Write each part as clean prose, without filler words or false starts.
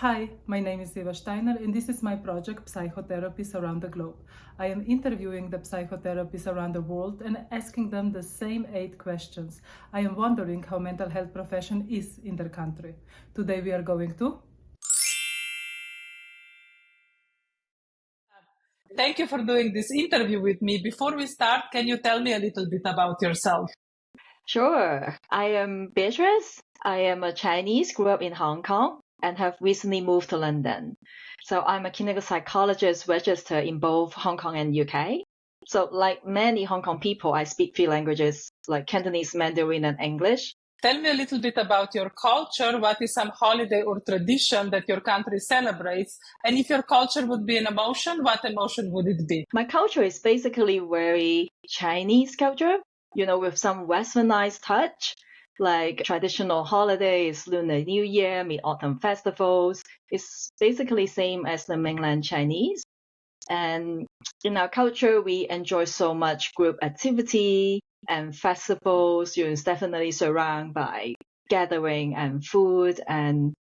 Hi, my name is Eva Stajner and this is my project Psychotherapies Around the Globe. I am interviewing the psychotherapists around the world and asking them the same 8 questions. I am wondering how mental health profession is in their country. Today we are going to Thank you for doing this interview with me. Before we start, can you tell me a little bit about yourself? Sure. I am Beatrice. I am a Chinese, grew up in Hong Kong, and have recently moved to London. So I'm a clinical psychologist registered in both Hong Kong and UK. So like many Hong Kong people, I speak 3 languages like Cantonese, Mandarin, and English. Tell me a little bit about your culture. What is some holiday or tradition that your country celebrates? And if your culture would be an emotion, what emotion would it be? My culture is basically very Chinese culture, with some westernized touch, like traditional holidays, Lunar New Year, Mid-Autumn festivals. It's basically same as the mainland Chinese. And in our culture, we enjoy so much group activity and festivals. It's definitely surrounded by gathering and food. And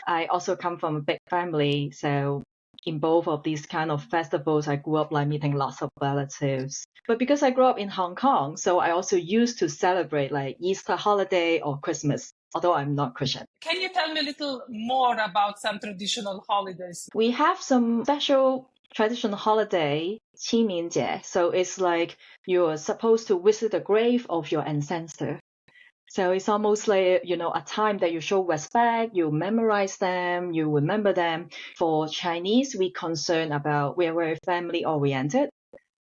I also come from a big family, so in both of these kind of festivals, I grew up like meeting lots of relatives. But because I grew up in Hong Kong, so I also used to celebrate like Easter holiday or Christmas, although I'm not Christian. Can you tell me a little more about some traditional holidays? We have some special traditional holiday, 清明节. So it's like you're supposed to visit the grave of your ancestor. So it's almost like, a time that you show respect, you memorize them, you remember them. For Chinese, we are very family oriented.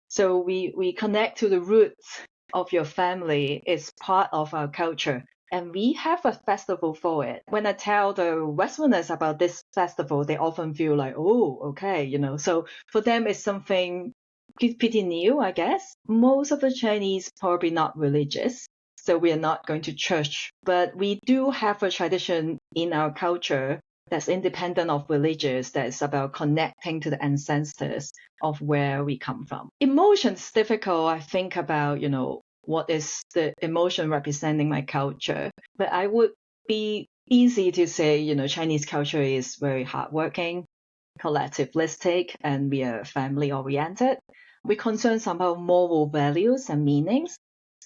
So we connect to the roots of your family. It's part of our culture. And we have a festival for it. When I tell the Westerners about this festival, they often feel like, oh, okay, So for them, it's something pretty new, I guess. Most of the Chinese probably not religious. So we are not going to church, but we do have a tradition in our culture that's independent of religious, that's about connecting to the ancestors of where we come from. Emotions difficult. I think about, what is the emotion representing my culture. But I would be easy to say, Chinese culture is very hardworking, collectivistic, and we are family oriented. We concern about moral values and meanings.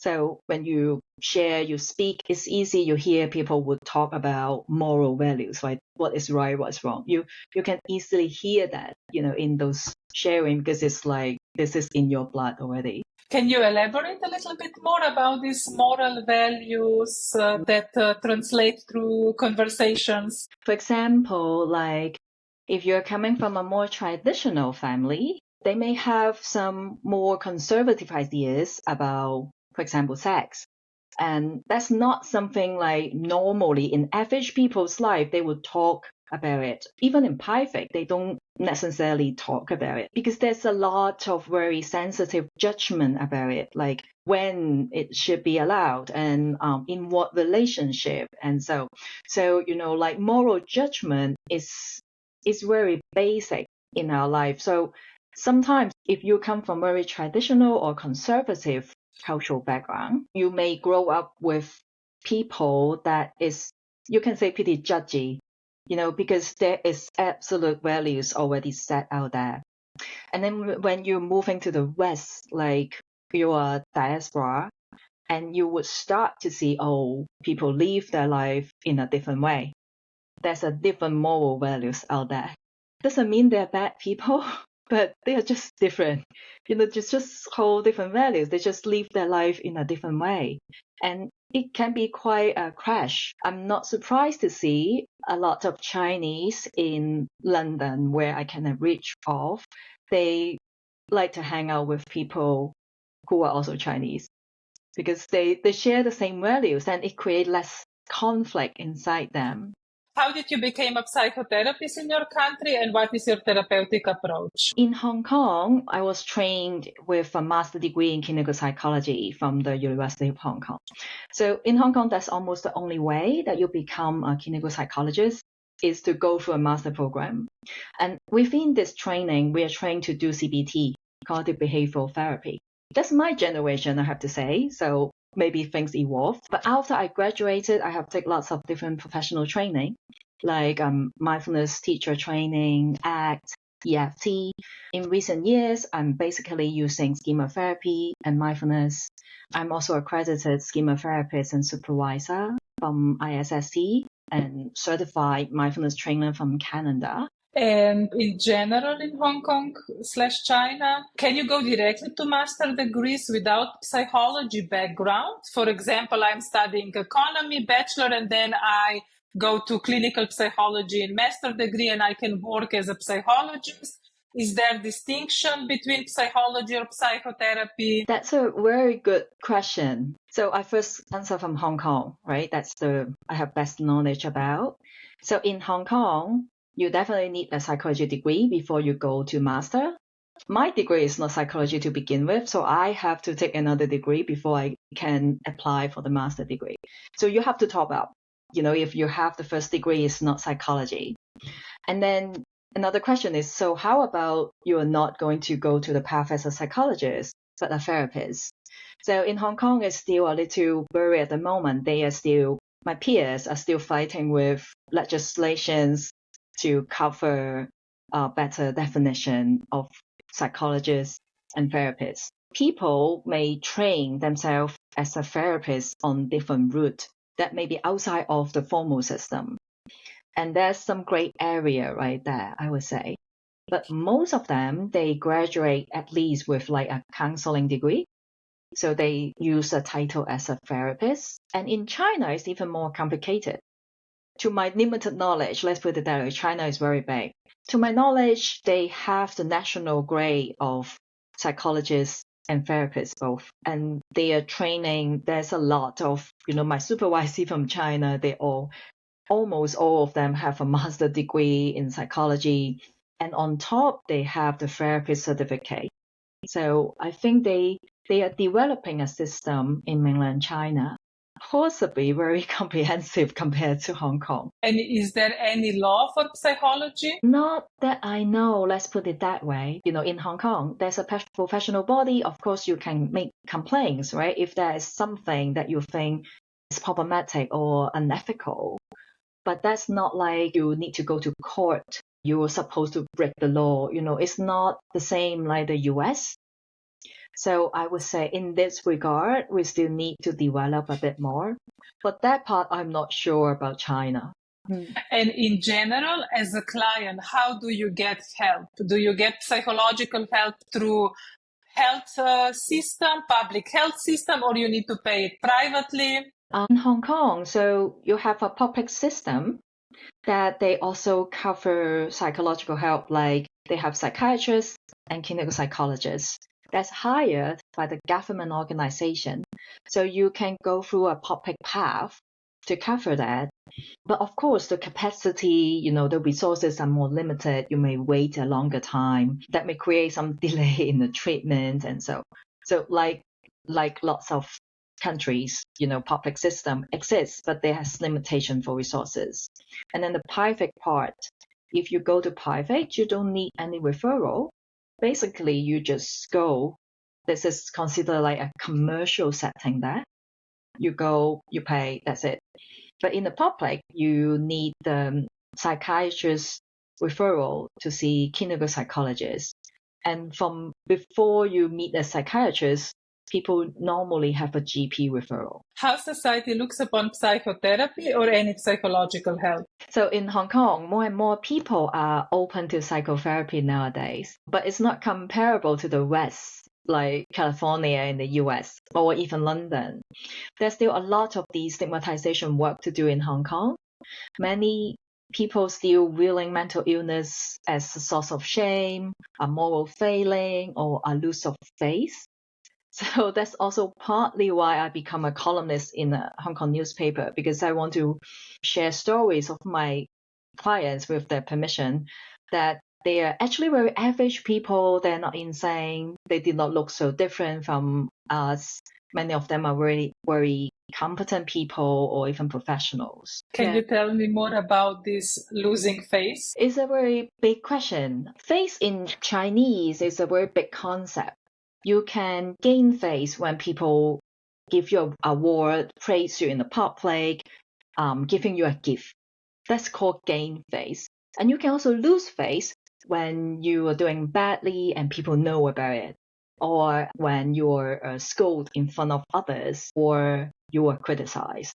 So when you share, you speak, it's easy. You hear people would talk about moral values, like what is right, what's wrong. You can easily hear that, in those sharing, because it's like this is in your blood already. Can you elaborate a little bit more about these moral values that translate through conversations? For example, like if you're coming from a more traditional family, they may have some more conservative ideas about, for example, sex. And that's not something like normally in average people's life, they would talk about it. Even in private, they don't necessarily talk about it because there's a lot of very sensitive judgment about it, like when it should be allowed and in what relationship. And so, like moral judgment is very basic in our life. So sometimes if you come from very traditional or conservative cultural background, you may grow up with people that is, you can say, pretty judgy, because there is absolute values already set out there. And then when you're moving to the West, like you are diaspora, and you would start to see, people live their life in a different way. There's a different moral values out there. Doesn't mean they're bad people, but they are just different. Just whole different values. They just live their life in a different way. And it can be quite a crash. I'm not surprised to see a lot of Chinese in London where I can reach off. They like to hang out with people who are also Chinese because they share the same values and it creates less conflict inside them. How did you become a psychotherapist in your country and what is your therapeutic approach? In Hong Kong, I was trained with a master degree in clinical psychology from the University of Hong Kong. So in Hong Kong, that's almost the only way that you become a clinical psychologist is to go through a master program. And within this training, we are trained to do CBT, cognitive behavioral therapy. That's my generation, I have to say. So maybe things evolved. But after I graduated, I have taken lots of different professional training. like mindfulness teacher training, ACT, EFT. In recent years, I'm basically using schema therapy and mindfulness. I'm also accredited schema therapist and supervisor from ISST and certified mindfulness trainer from Canada. And in general, in Hong Kong / China, can you go directly to master degrees without psychology background? For example, I'm studying economy bachelor, and then I go to clinical psychology in master degree, and I can work as a psychologist. Is there distinction between psychology or psychotherapy? That's a very good question. So I first answer from Hong Kong, right? That's I have best knowledge about. So in Hong Kong, you definitely need a psychology degree before you go to master. My degree is not psychology to begin with, so I have to take another degree before I can apply for the master degree. So you have to top up. If you have the first degree, it's not psychology. And then another question is, so how about you are not going to go to the path as a psychologist, but a therapist? So in Hong Kong, it's still a little blurry at the moment. My peers are still fighting with legislations to cover a better definition of psychologists and therapists. People may train themselves as a therapist on different routes that may be outside of the formal system. And there's some great area right there, I would say. But most of them, they graduate at least with like a counseling degree. So they use a title as a therapist. And in China, it's even more complicated. To my limited knowledge, let's put it that way, China is very big. To my knowledge, they have the national grade of psychologists and therapists both. And they are training, there's a lot of, my supervisor from China, almost all of them have a master's degree in psychology. And on top, they have the therapist certificate. So I think they are developing a system in mainland China, possibly very comprehensive compared to Hong Kong. And is there any law for psychology? Not that I know, let's put it that way. In Hong Kong, there's a professional body. Of course, you can make complaints, right? If there is something that you think is problematic or unethical. But that's not like you need to go to court. You're supposed to break the law. It's not the same like the US. So I would say in this regard, we still need to develop a bit more. But that part, I'm not sure about China. And in general, as a client, how do you get help? Do you get psychological help through health system, public health system, or you need to pay it privately? In Hong Kong, so you have a public system that they also cover psychological help, like they have psychiatrists and clinical psychologists that's hired by the government organization. So you can go through a public path to cover that. But of course, the capacity, the resources are more limited. You may wait a longer time. That may create some delay in the treatment. And so like lots of countries, public system exists, but there has limitation for resources. And then the private part, if you go to private, you don't need any referral. Basically, you just go. This is considered like a commercial setting there. You go, you pay, that's it. But in the public, you need the psychiatrist referral to see clinical psychologists. And from before you meet a psychiatrist, people normally have a GP referral. How society looks upon psychotherapy or any psychological help? So in Hong Kong, more and more people are open to psychotherapy nowadays, but it's not comparable to the West, like California in the US or even London. There's still a lot of destigmatization work to do in Hong Kong. Many people still viewing mental illness as a source of shame, a moral failing, or a loss of faith. So that's also partly why I become a columnist in a Hong Kong newspaper, because I want to share stories of my clients with their permission that they are actually very average people. They're not insane. They did not look so different from us. Many of them are very, very competent people or even professionals. Can you tell me more about this losing faith? It's a very big question. Faith in Chinese is a very big concept. You can gain faith when people give you an award, praise you in the public, giving you a gift. That's called gain phase. And you can also lose phase when you are doing badly and people know about it, or when you're scolded in front of others, or you are criticized.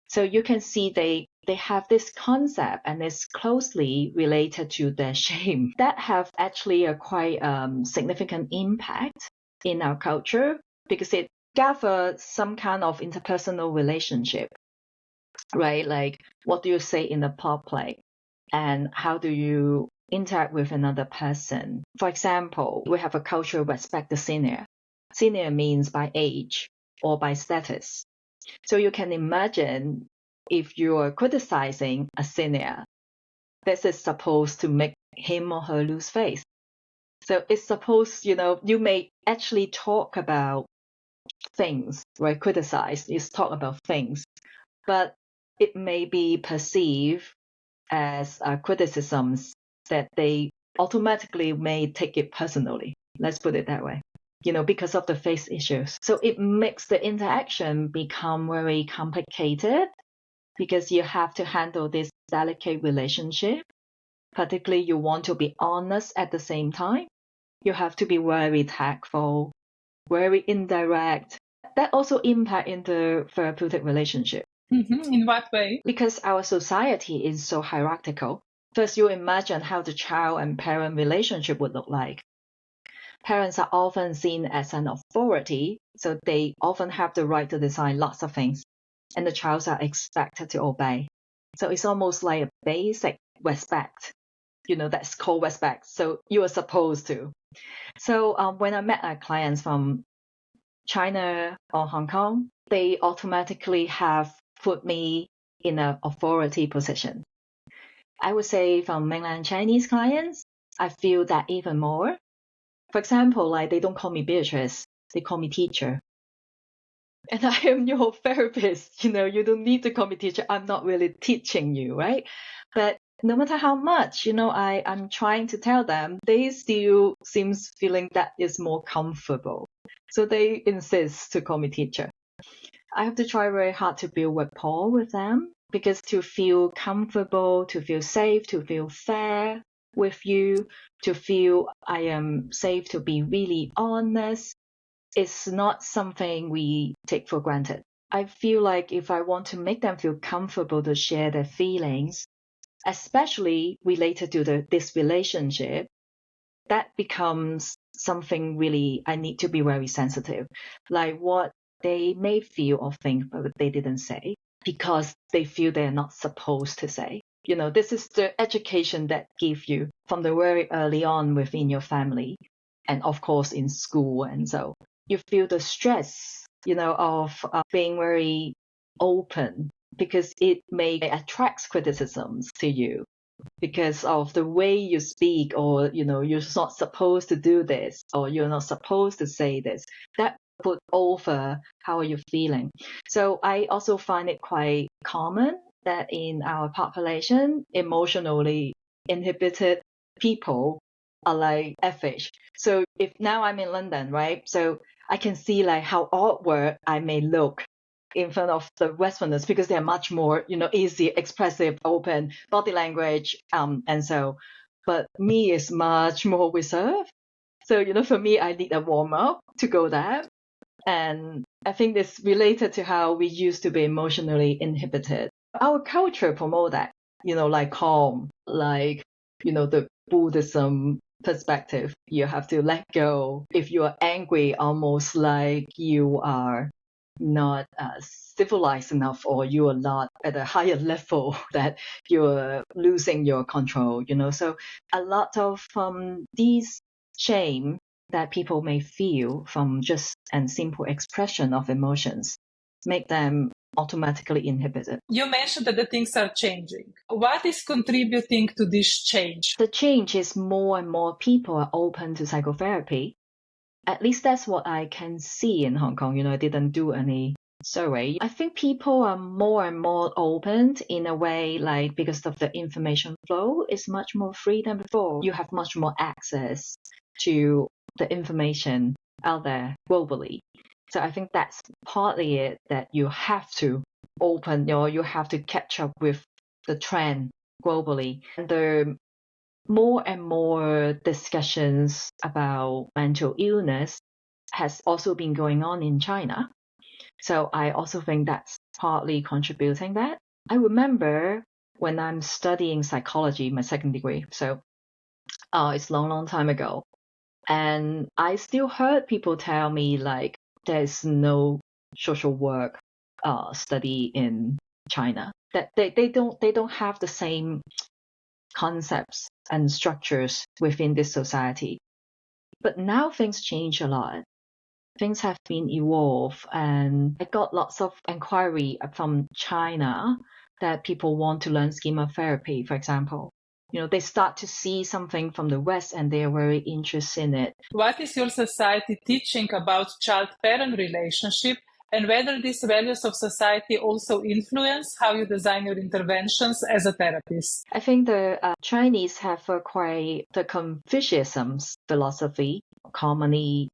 So you can see they have this concept, and it's closely related to their shame that have actually a quite significant impact in our culture, because it gathers some kind of interpersonal relationship, right? Like, what do you say in the public, and how do you interact with another person? For example, we have a culture respect the senior. Senior means by age or by status. So you can imagine if you are criticizing a senior, this is supposed to make him or her lose face. So it's supposed, you may actually talk about things, right? Criticize is talk about things, but it may be perceived as criticisms that they automatically may take it personally. Let's put it that way. Because of the face issues. So it makes the interaction become very complicated, because you have to handle this delicate relationship. Particularly, you want to be honest at the same time. You have to be very tactful, very indirect. That also impact in the therapeutic relationship. In what way? Because our society is so hierarchical. First, you imagine how the child and parent relationship would look like. Parents are often seen as an authority, so they often have the right to decide lots of things, and the child are expected to obey. So it's almost like a basic respect. That's called respect. So you are supposed to. So when I met our clients from China or Hong Kong, they automatically have put me in an authority position. I would say from mainland Chinese clients, I feel that even more. For example, like, they don't call me Beatrice, they call me teacher. And I am your therapist, you don't need to call me teacher. I'm not really teaching you, right? But no matter how much, I'm trying to tell them, they still seems feeling that is more comfortable. So they insist to call me teacher. I have to try very hard to build rapport with them, because to feel comfortable, to feel safe, to feel fair with you, to feel I am safe to be really honest, is not something we take for granted. I feel like if I want to make them feel comfortable to share their feelings, especially related to this relationship, that becomes something really I need to be very sensitive. Like what they may feel or think, but they didn't say, because they feel they're not supposed to say. This is the education that give you from the very early on within your family, and of course in school. And so you feel the stress, of being very open, because it may attract criticisms to you because of the way you speak, or you're not supposed to do this, or you're not supposed to say this. That put over how are you feeling. So I also find it quite common that in our population, emotionally inhibited people are like average. So if now I'm in London, right? So I can see like how awkward I may look in front of the Westerners, because they're much more, easy, expressive, open body language. And so, but me is much more reserved. So, for me, I need a warm up to go there. And I think it's related to how we used to be emotionally inhibited. Our culture promote that, like calm, like, the Buddhism perspective. You have to let go. If you are angry, almost like you are not civilized enough, or you are not at a higher level, that you're losing your control, So a lot of these shame that people may feel from just a simple expression of emotions make them automatically inhibited. You mentioned that the things are changing. What is contributing to this change? The change is more and more people are open to psychotherapy. At least that's what I can see in Hong Kong. I didn't do any survey. I think people are more and more open in a way, like, because of the information flow is much more free than before. You have much more access to the information out there globally. So I think that's partly it, that you have to open, or you have to catch up with the trend globally. And there are more and more discussions about mental illness has also been going on in China. So I also think that's partly contributing that. I remember when I'm studying psychology, my second degree, so it's a long, long time ago. And I still heard people tell me like there's no social work study in China. That they don't have the same concepts and structures within this society. But now things change a lot. Things have been evolved, and I got lots of inquiry from China that people want to learn schema therapy, for example. They start to see something from the West and they are very interested in it. What is your society teaching about child-parent relationship, and whether these values of society also influence how you design your interventions as a therapist? I think the Chinese have acquired the Confucianism philosophy commonly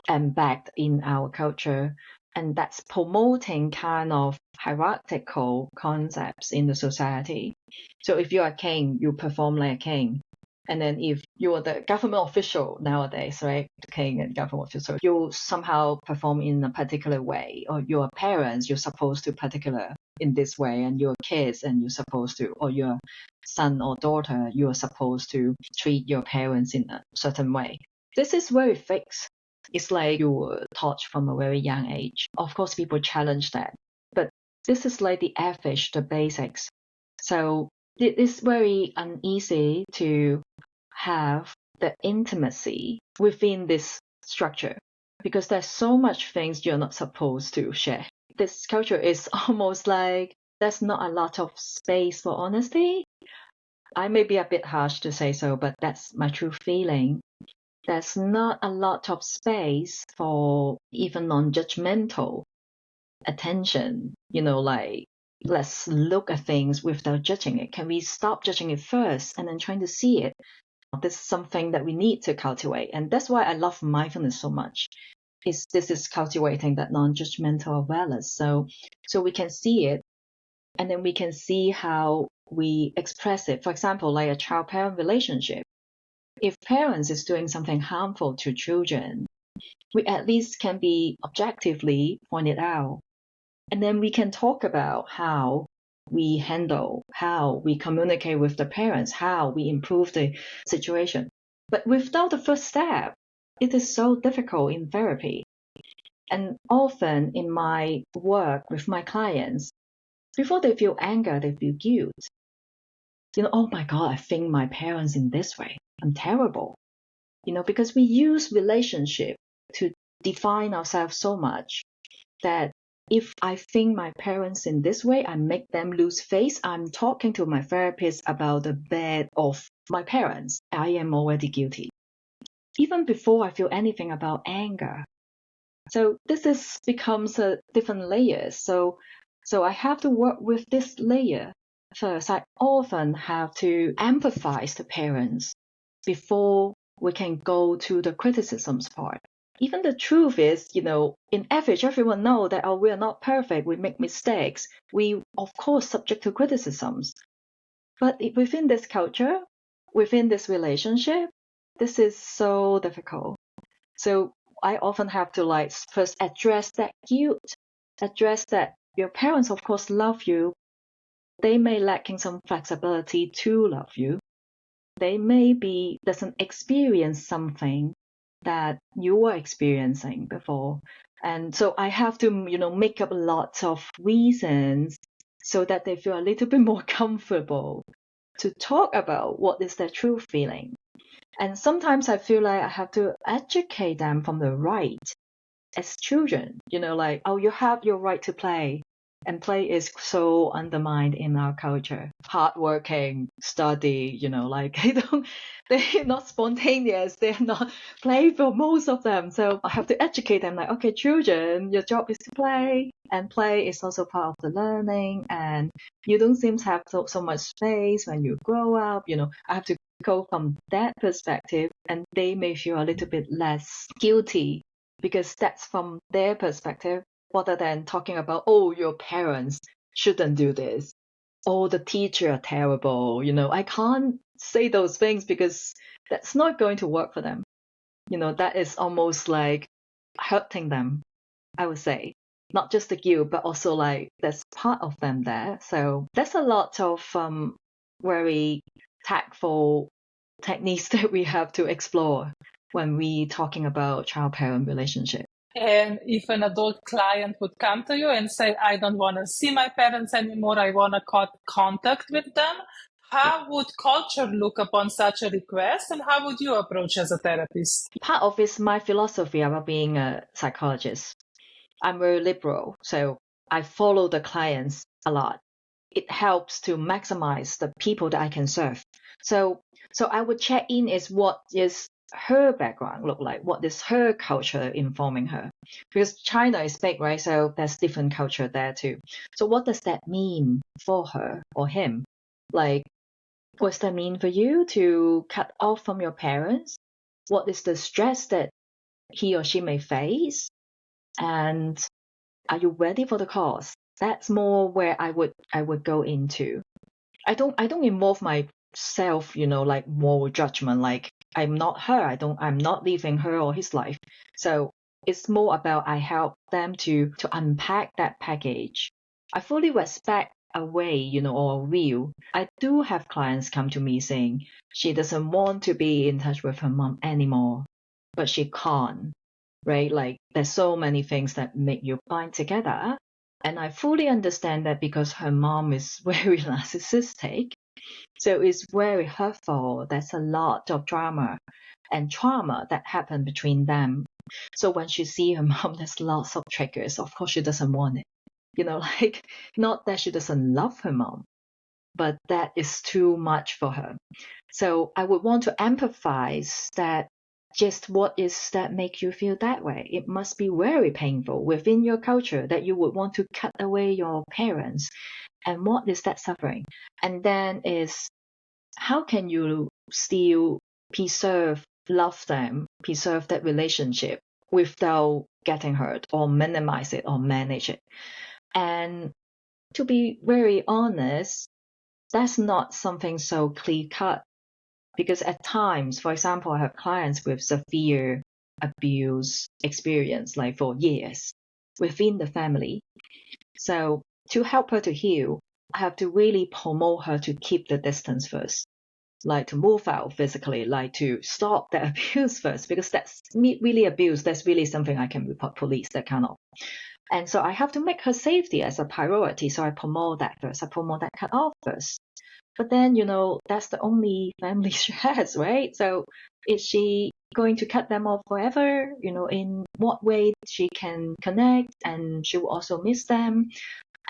embedded in our culture, and that's promoting kind of hierarchical concepts in the society. So if you're a king, you perform like a king. And then if you're the government official nowadays, right, the king and government official, you somehow perform in a particular way. Or your parents, you're supposed to particular in this way, and your kids, and you're supposed to, or your son or daughter, you're supposed to treat your parents in a certain way. This is very fixed. It's like you were taught from a very young age. Of course, people challenge that, but this is like the average, the basics. So it is very uneasy to have the intimacy within this structure because there's so much things you're not supposed to share. This culture is almost like there's not a lot of space for honesty. I may be a bit harsh to say so, but that's my true feeling. There's not a lot of space for even non-judgmental attention, like let's look at things without judging it. Can we stop judging it first and then trying to see it? This is something that we need to cultivate. And that's why I love mindfulness so much. This is cultivating that non-judgmental awareness. So we can see it and then we can see how we express it. For example, like a child-parent relationship. If parents is doing something harmful to children, we at least can be objectively pointed out. And then we can talk about how we handle, how we communicate with the parents, how we improve the situation. But without the first step, it is so difficult in therapy. And often in my work with my clients, before they feel anger, they feel guilt. Oh my God, I think my parents in this way. I'm terrible. Because we use relationship to define ourselves so much that if I think my parents in this way, I make them lose face. I'm talking to my therapist about the bad of my parents. I am already guilty, even before I feel anything about anger. So this becomes a different layer. So I have to work with this layer first. I often have to empathize the parents before we can go to the criticisms part. Even the truth is, in average, everyone knows that, we are not perfect. We make mistakes. We, of course, subject to criticisms. But within this culture, within this relationship, this is so difficult. So I often have to first address that guilt, address that your parents, of course, love you. They may lacking some flexibility to love you. They doesn't experience something that you were experiencing before. And so I have to, make up lots of reasons so that they feel a little bit more comfortable to talk about what is their true feeling. And sometimes I feel like I have to educate them from the right as children, you have your right to play. And play is so undermined in our culture. Hardworking, study, they're not spontaneous. They're not playful, most of them. So I have to educate them okay, children, your job is to play. And play is also part of the learning. And you don't seem to have so much space when you grow up. I have to go from that perspective. And they may feel a little bit less guilty because that's from their perspective, rather than talking about, your parents shouldn't do this. oh, the teacher are terrible. I can't say those things because that's not going to work for them. That is almost like hurting them, I would say. Not just the guilt, but also like there's part of them there. So there's a lot of very tactful techniques that we have to explore when we talking about child-parent relationship. And if an adult client would come to you and say, I don't want to see my parents anymore, I want to cut contact with them, how would culture look upon such a request, and how would you approach as a therapist? Part of it's my philosophy about being a psychologist. I'm very liberal, so I follow the clients a lot. It helps to maximize the people that I can serve. So I would check in is what is her background look like, what is her culture informing her, because China is big, right? So there's different culture there too. So what does that mean for her or him? Like, what does that mean for you to cut off from your parents? What is the stress that he or she may face? And are you ready for the cause? That's more where I would go into. I don't involve myself, like moral judgment, like I'm not her, I'm not living her or his life. So it's more about I help them to unpack that package. I fully respect a way, or a view. I do have clients come to me saying she doesn't want to be in touch with her mom anymore, but she can't, right? Like there's so many things that make you bind together. And I fully understand that because her mom is very narcissistic. So it's very hurtful. There's a lot of drama and trauma that happened between them. So when she see her mom, there's lots of triggers. Of course, she doesn't want it. Like not that she doesn't love her mom, but that is too much for her. So I would want to empathize that just what is that make you feel that way? It must be very painful within your culture that you would want to cut away your parents. And what is that suffering? And then is how can you still love them, preserve that relationship without getting hurt or minimize it or manage it? And to be very honest, that's not something so clear cut. Because at times, for example, I have clients with severe abuse experience, like for years, within the family. So to help her to heal, I have to really promote her to keep the distance first, like to move out physically, like to stop the abuse first, because that's really abuse. That's really something I can report police, that kind of. And so I have to make her safety as a priority. So I promote that first. I promote that cut off first. But then, that's the only family she has, right? So is she going to cut them off forever? In what way she can connect and she will also miss them?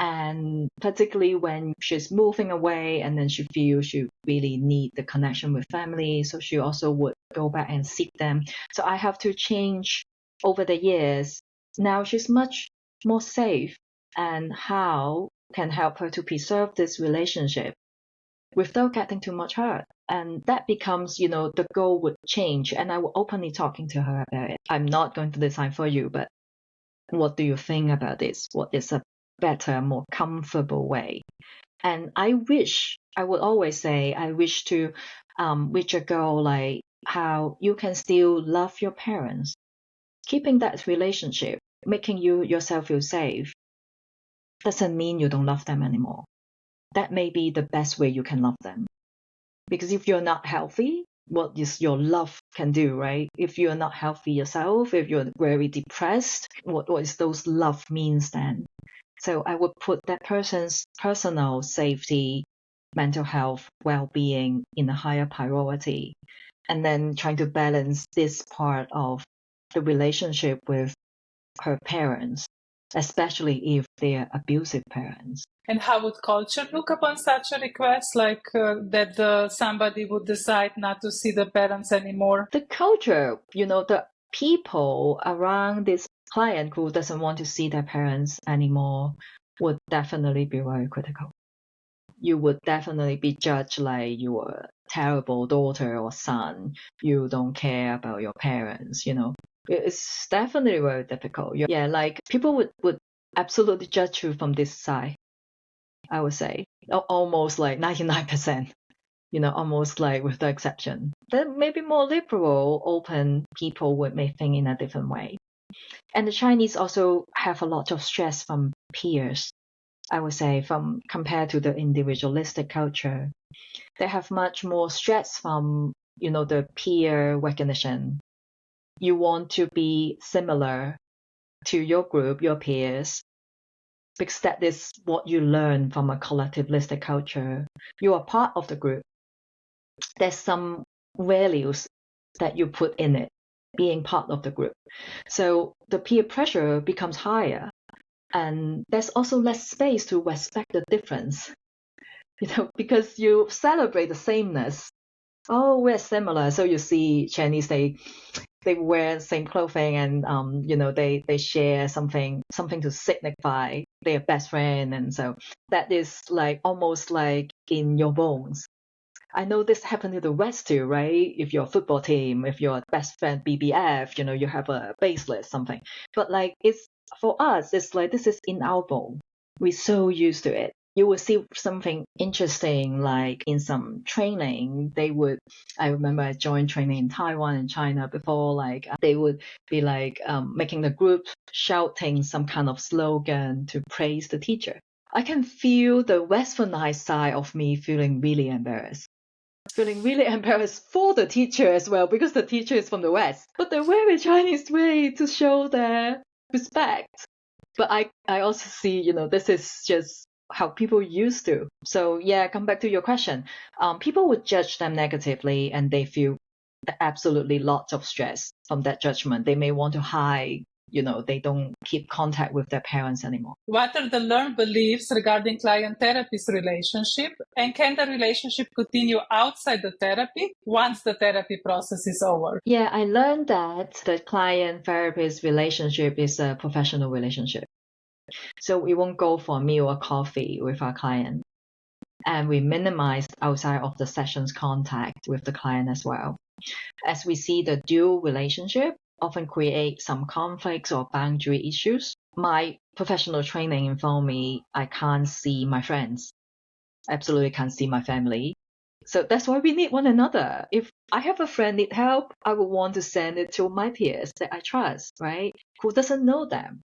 And particularly when she's moving away and then she feels she really need the connection with family. So she also would go back and seek them. So I have to change over the years. Now she's much more safe, and how can help her to preserve this relationship without getting too much hurt. And that becomes, the goal would change. And I will openly talking to her about it. I'm not going to decide for you, but what do you think about this? What is a better, more comfortable way? And I would always say, I wish to reach a goal like how you can still love your parents, keeping that relationship, making you yourself feel safe, doesn't mean you don't love them anymore. That may be the best way you can love them. Because if you're not healthy, what is your love can do, right? If you're not healthy yourself, if you're very depressed, what is those love means then? So I would put that person's personal safety, mental health, well-being in a higher priority, and then trying to balance this part of the relationship with her parents, especially if they're abusive parents. And how would culture look upon such a request, like that somebody would decide not to see the parents anymore? The culture, the people around this client who doesn't want to see their parents anymore would definitely be very critical. You would definitely be judged like you are a terrible daughter or son. You don't care about your parents, It's definitely very difficult. Yeah, like people would absolutely judge you from this side. I would say. Almost like 99%, almost like with the exception. Then maybe more liberal, open people may think in a different way. And the Chinese also have a lot of stress from peers, I would say, compared to the individualistic culture. They have much more stress from, the peer recognition. You want to be similar to your group, your peers, because that is what you learn from a collectivistic culture. You are part of the group. There's some values that you put in it, being part of the group. So the peer pressure becomes higher, and there's also less space to respect the difference, because you celebrate the sameness. Oh, we're similar. So you see Chinese, they wear the same clothing, and they share something to signify their best friend, and so that is like almost like in your bones. I know this happened to the West too, right? If you're a football team, if your best friend BBF, you have a bracelet, something. But like for us, it's like this is in our bone. We're so used to it. You will see something interesting, like in some training, I remember I joined training in Taiwan and China before, like they would be like making the group shouting some kind of slogan to praise the teacher. I can feel the westernized side of me feeling really embarrassed for the teacher as well, because the teacher is from the West. But the very Chinese way to show their respect. But I also see, this is just how people used to. So yeah, come back to your question. People would judge them negatively, and they feel absolutely lots of stress from that judgment. They may want to hide, they don't keep contact with their parents anymore. What are the learned beliefs regarding client-therapist relationship? And can the relationship continue outside the therapy once the therapy process is over? Yeah, I learned that the client-therapist relationship is a professional relationship. So we won't go for a meal or coffee with our client. And we minimize outside of the sessions contact with the client as well. As we see the dual relationship often create some conflicts or boundary issues. My professional training informed me I can't see my friends. Absolutely can't see my family. So that's why we need one another. If I have a friend need help, I would want to send it to my peers that I trust, right? Who doesn't know them.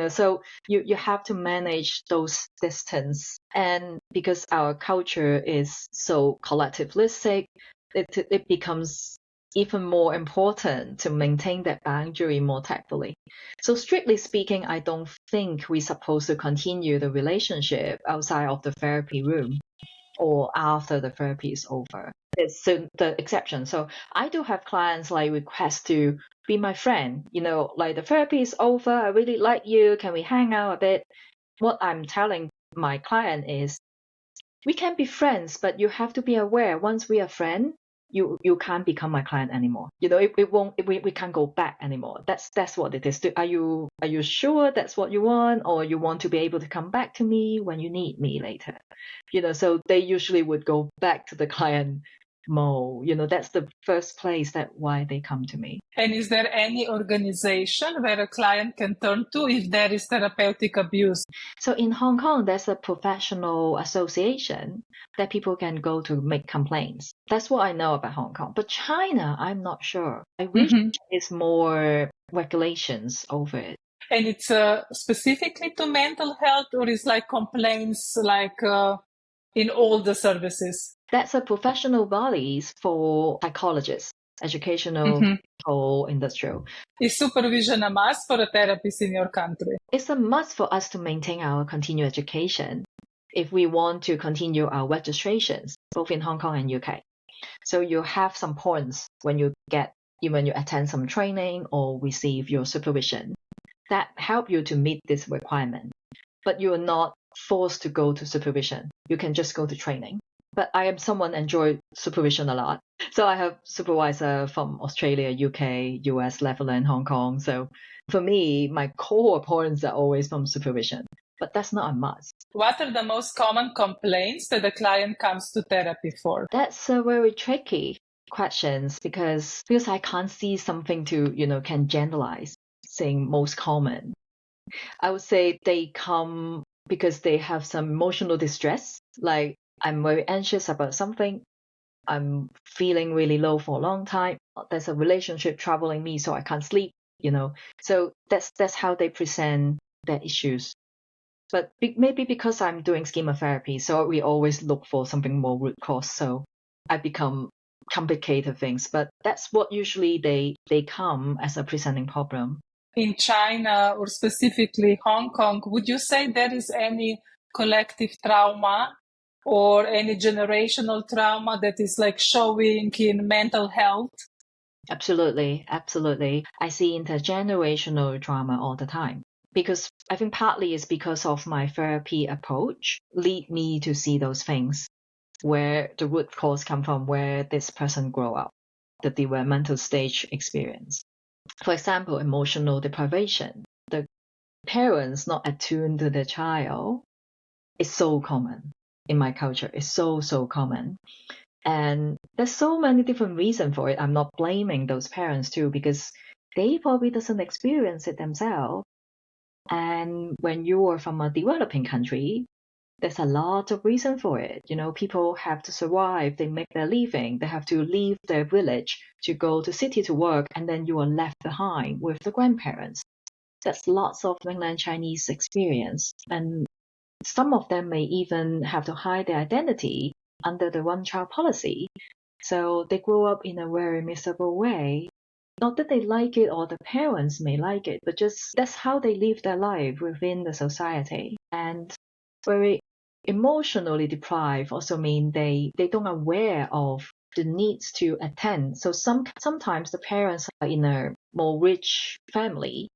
So you have to manage those distance. And because our culture is so collectivistic, it becomes even more important to maintain that boundary more tactfully. So strictly speaking, I don't think we're supposed to continue the relationship outside of the therapy room or after the therapy is over. It's the exception. So I do have clients like request to be my friend, like the therapy is over, I really like you, can we hang out a bit? What I'm telling my client is, we can be friends, but you have to be aware, once we are friends, you can't become my client anymore. We can't go back anymore. That's what it is. Are you sure that's what you want, or you want to be able to come back to me when you need me later? So they usually would go back to the client mode. That's the first place why they come to me. And is there any organization where a client can turn to if there is therapeutic abuse? So in Hong Kong, there's a professional association that people can go to make complaints. That's what I know about Hong Kong. But China, I'm not sure. I wish it's more regulations over it. And it's specifically to mental health, or is like complaints like in all the services? That's a professional bodies for psychologists, educational, or industrial. Is supervision a must for a therapist in your country? It's a must for us to maintain our continued education if we want to continue our registrations, both in Hong Kong and UK. So you have some points when you attend some training or receive your supervision that help you to meet this requirement. But you are not forced to go to supervision. You can just go to training. But I am someone enjoy supervision a lot. So I have supervisor from Australia, UK, US, Netherlands, Hong Kong. So for me, my core points are always from supervision. But that's not a must. What are the most common complaints that the client comes to therapy for? That's a very tricky questions because I can't see something to, can generalize, saying most common. I would say they come because they have some emotional distress, like I'm very anxious about something, I'm feeling really low for a long time, there's a relationship troubling me so I can't sleep, so that's how they present their issues. But maybe because I'm doing schema therapy, so we always look for something more root cause, so I become complicated things, but that's what usually they come as a presenting problem. In China, or specifically Hong Kong, would you say there is any collective trauma or any generational trauma that is like showing in mental health? Absolutely. I see intergenerational trauma all the time, because I think partly it's because of my therapy approach lead me to see those things, where the root cause come from, where this person grow up, the developmental stage experience. For example, emotional deprivation. The parents not attuned to the child is so common in my culture. It's so common. And there's so many different reasons for it. I'm not blaming those parents too, because they probably doesn't experience it themselves. And when you are from a developing country, there's a lot of reason for it. People have to survive, they make their living, they have to leave their village to go to city to work, and then you are left behind with the grandparents. That's lots of mainland Chinese experience. And some of them may even have to hide their identity under the one-child policy. So they grow up in a very miserable way. Not that they like it or the parents may like it, but just that's how they live their life within the society. And very emotionally deprived also mean they don't aware of the needs to attend. So sometimes the parents are in a more rich family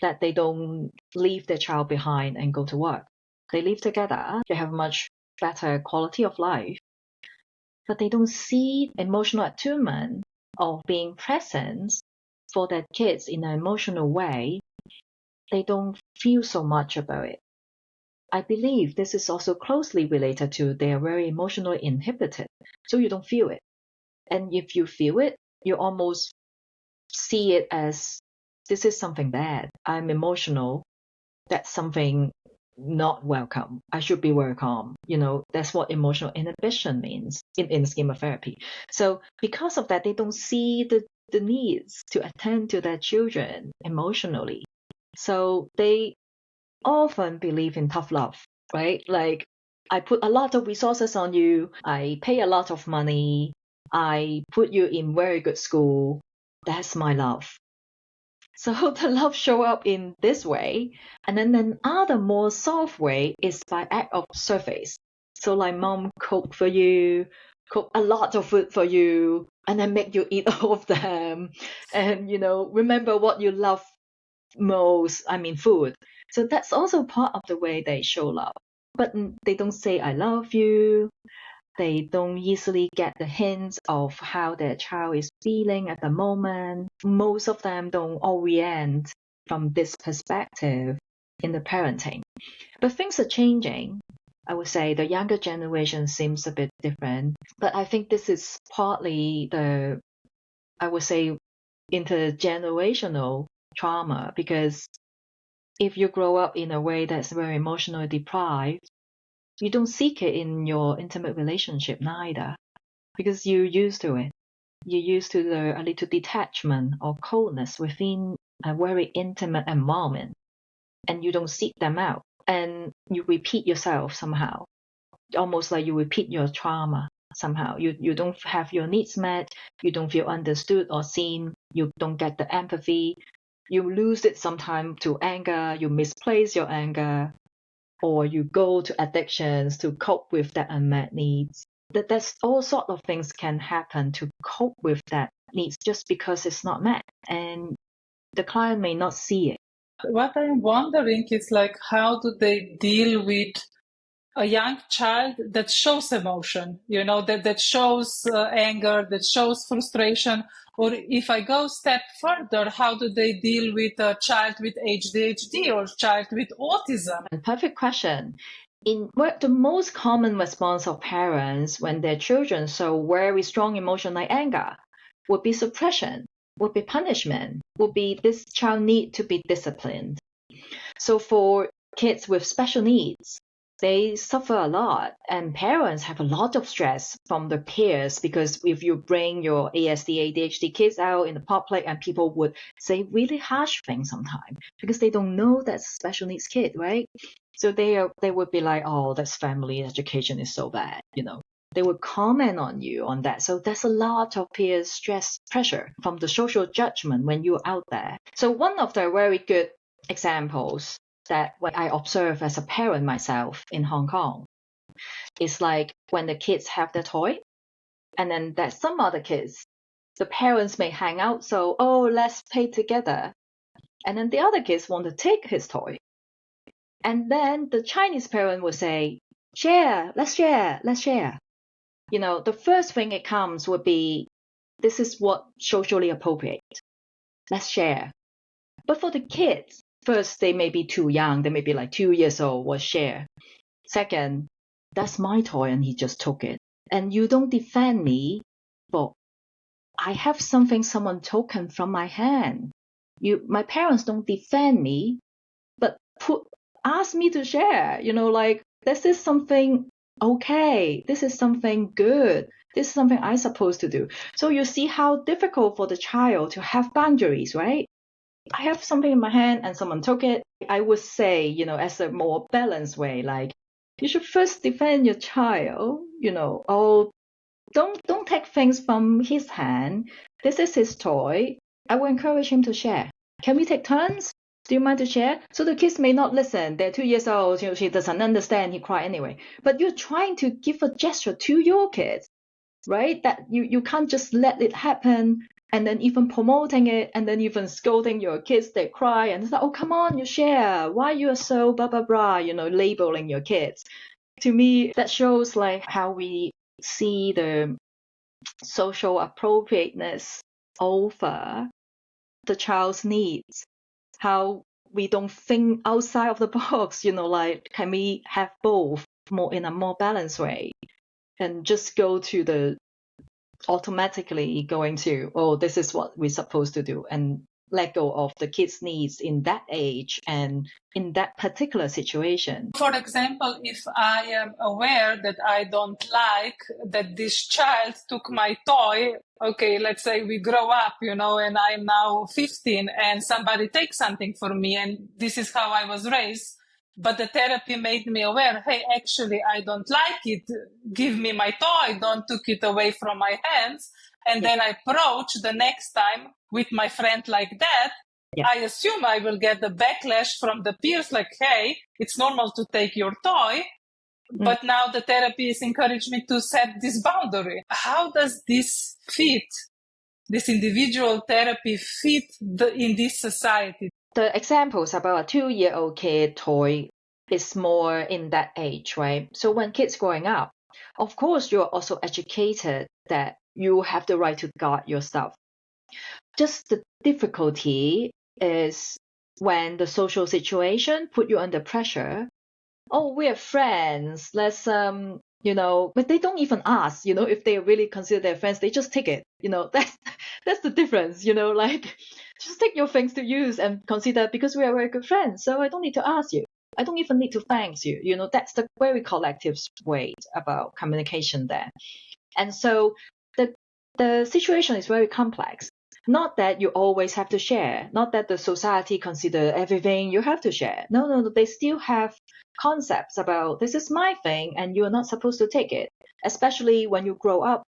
that they don't leave their child behind and go to work. They live together, they have much better quality of life, but they don't see emotional attunement of being present for their kids in an emotional way. They don't feel so much about it. I believe this is also closely related to they are very emotionally inhibited, so you don't feel it. And if you feel it, you almost see it as this is something bad. I'm emotional. That's something not welcome. I should be very calm. That's what emotional inhibition means in schema therapy. So because of that, they don't see the needs to attend to their children emotionally. So they often believe in tough love, right? Like, I put a lot of resources on you. I pay a lot of money. I put you in very good school. That's my love. So the love show up in this way. And then another more soft way is by act of service. So like mom cook for you, cook a lot of food for you, and then make you eat all of them. And, remember what you love most, food. So that's also part of the way they show love. But they don't say, I love you. They don't easily get the hints of how their child is feeling at the moment. Most of them don't orient from this perspective in the parenting. But things are changing. I would say the younger generation seems a bit different. But I think this is partly intergenerational trauma, because if you grow up in a way that's very emotionally deprived, you don't seek it in your intimate relationship neither, because you're used to it. You're used to a little detachment or coldness within a very intimate environment, and you don't seek them out. And you repeat yourself somehow, almost like you repeat your trauma somehow. You don't have your needs met, you don't feel understood or seen, you don't get the empathy, you lose it sometimes to anger, you misplace your anger, or you go to addictions to cope with that unmet needs. That's all sort of things can happen to cope with that needs just because it's not met, and the client may not see it. What I'm wondering is like, how do they deal with a young child that shows emotion, that shows anger, that shows frustration? Or if I go a step further, how do they deal with a child with ADHD or child with autism? Perfect question. The most common response of parents when their children show very strong emotion like anger would be suppression, would be punishment, would be this child need to be disciplined. So for kids with special needs, they suffer a lot, and parents have a lot of stress from their peers, because if you bring your ASD, ADHD kids out in the public, and people would say really harsh things sometimes because they don't know that's a special needs kid, right? So they would be like, oh, that's family education is so bad, They would comment on you on that. So there's a lot of peer stress pressure from the social judgment when you're out there. So one of the very good examples that what I observe as a parent myself in Hong Kong is like when the kids have their toy, and then there's some other kids, the parents may hang out, so, oh, let's play together. And then the other kids want to take his toy. And then the Chinese parent will say, share, let's share, let's share. The first thing it comes would be, this is what socially appropriate. Let's share. But for the kids, first, they may be too young. They may be like 2 years old, will share. Second, that's my toy and he just took it. And you don't defend me, but I have something someone taken from my hand. My parents don't defend me, but ask me to share. Like, this is something okay. This is something good. This is something I'm supposed to do. So you see how difficult for the child to have boundaries, right? I have something in my hand and someone took it. I would say, as a more balanced way, like, you should first defend your child, oh, don't take things from his hand. This is his toy. I will encourage him to share. Can we take turns? Do you mind to share? So the kids may not listen. They're 2 years old. She doesn't understand. He cry anyway. But you're trying to give a gesture to your kids, right? That you can't just let it happen, and then even promoting it, and then even scolding your kids. They cry and it's like, oh, come on, you share. Why you are so blah, blah, blah, labeling your kids. To me, that shows like how we see the social appropriateness over the child's needs, how we don't think outside of the box, like, can we have both more in a more balanced way, and just go to the automatically going to, oh, this is what we're supposed to do, and let go of the kids' needs in that age and in that particular situation. For example, if I am aware that I don't like that this child took my toy, okay, let's say we grow up, and I'm now 15 and somebody takes something from me, and this is how I was raised. But the therapy made me aware, hey, actually, I don't like it. Give me my toy. Don't take it away from my hands. And then I approach the next time with my friend like that. Yeah. I assume I will get the backlash from the peers like, hey, it's normal to take your toy. But now the therapy is encouraging me to set this boundary. How does this fit, this individual therapy fit in this society? The examples about a 2-year-old kid toy is more in that age, right? So when kids growing up, of course, you're also educated that you have the right to guard your stuff. Just the difficulty is when the social situation put you under pressure. Oh, we're friends. Let's, but they don't even ask, if they really consider their friends, they just take it. That's the difference, like, just take your things to use and consider, because we are very good friends. So I don't need to ask you. I don't even need to thank you. That's the very collective way about communication there. And so the situation is very complex. Not that you always have to share, not that the society consider everything you have to share. No, they still have concepts about, this is my thing and you're not supposed to take it, especially when you grow up,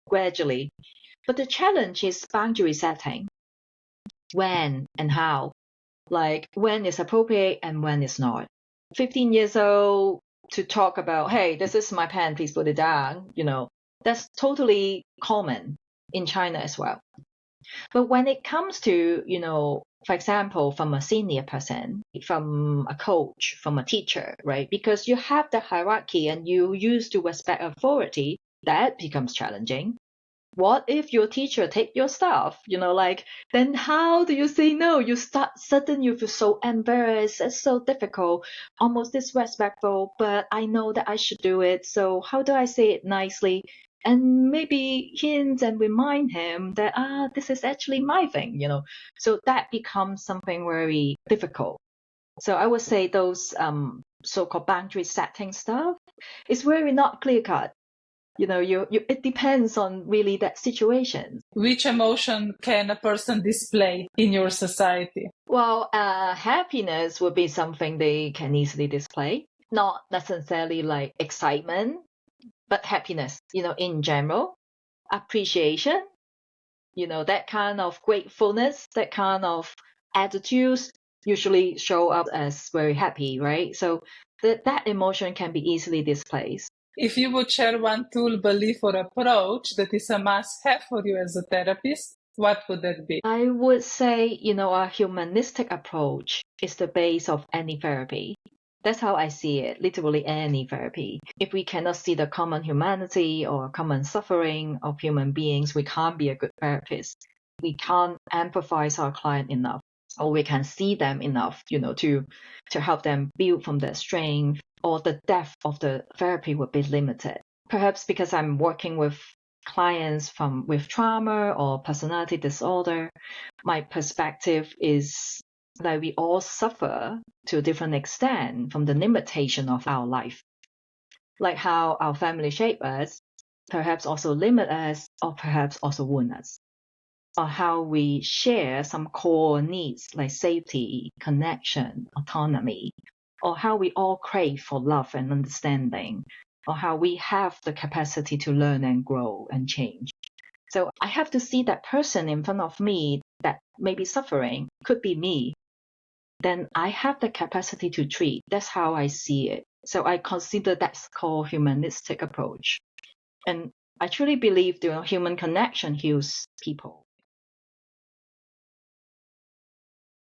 gradually. But the challenge is boundary setting. When and how, like when is appropriate and when is not. 15 years old to talk about, hey, this is my pen, please put it down, that's totally common in China as well. But when it comes to, for example, from a senior person, from a coach, from a teacher, right? Because you have the hierarchy and you used to respect authority, that becomes challenging. What if your teacher take your stuff? Then how do you say no? You feel so embarrassed. It's so difficult, almost disrespectful, but I know that I should do it. So how do I say it nicely? And maybe hint and remind him that, this is actually my thing, So that becomes something very difficult. So I would say those so-called boundary setting stuff is very not clear-cut. It depends on really that situation. Which emotion can a person display in your society? Well, happiness would be something they can easily display. Not necessarily like excitement, but happiness, in general. Appreciation, that kind of gratefulness, that kind of attitudes usually show up as very happy, right? So that emotion can be easily displayed. If you would share one tool, belief, or approach that is a must-have for you as a therapist, what would that be? I would say, a humanistic approach is the base of any therapy. That's how I see it, literally any therapy. If we cannot see the common humanity or common suffering of human beings, we can't be a good therapist. We can't empathize our client enough, or we can see them enough, to help them build from their strength, or the depth of the therapy would be limited. Perhaps because I'm working with clients with trauma or personality disorder, my perspective is that we all suffer to a different extent from the limitation of our life. Like how our family shape us, perhaps also limit us, or perhaps also wound us. Or how we share some core needs like safety, connection, autonomy, or how we all crave for love and understanding, or how we have the capacity to learn and grow and change. So I have to see that person in front of me that may be suffering, could be me. Then I have the capacity to treat. That's how I see it. So I consider that's called humanistic approach. And I truly believe human connection heals people.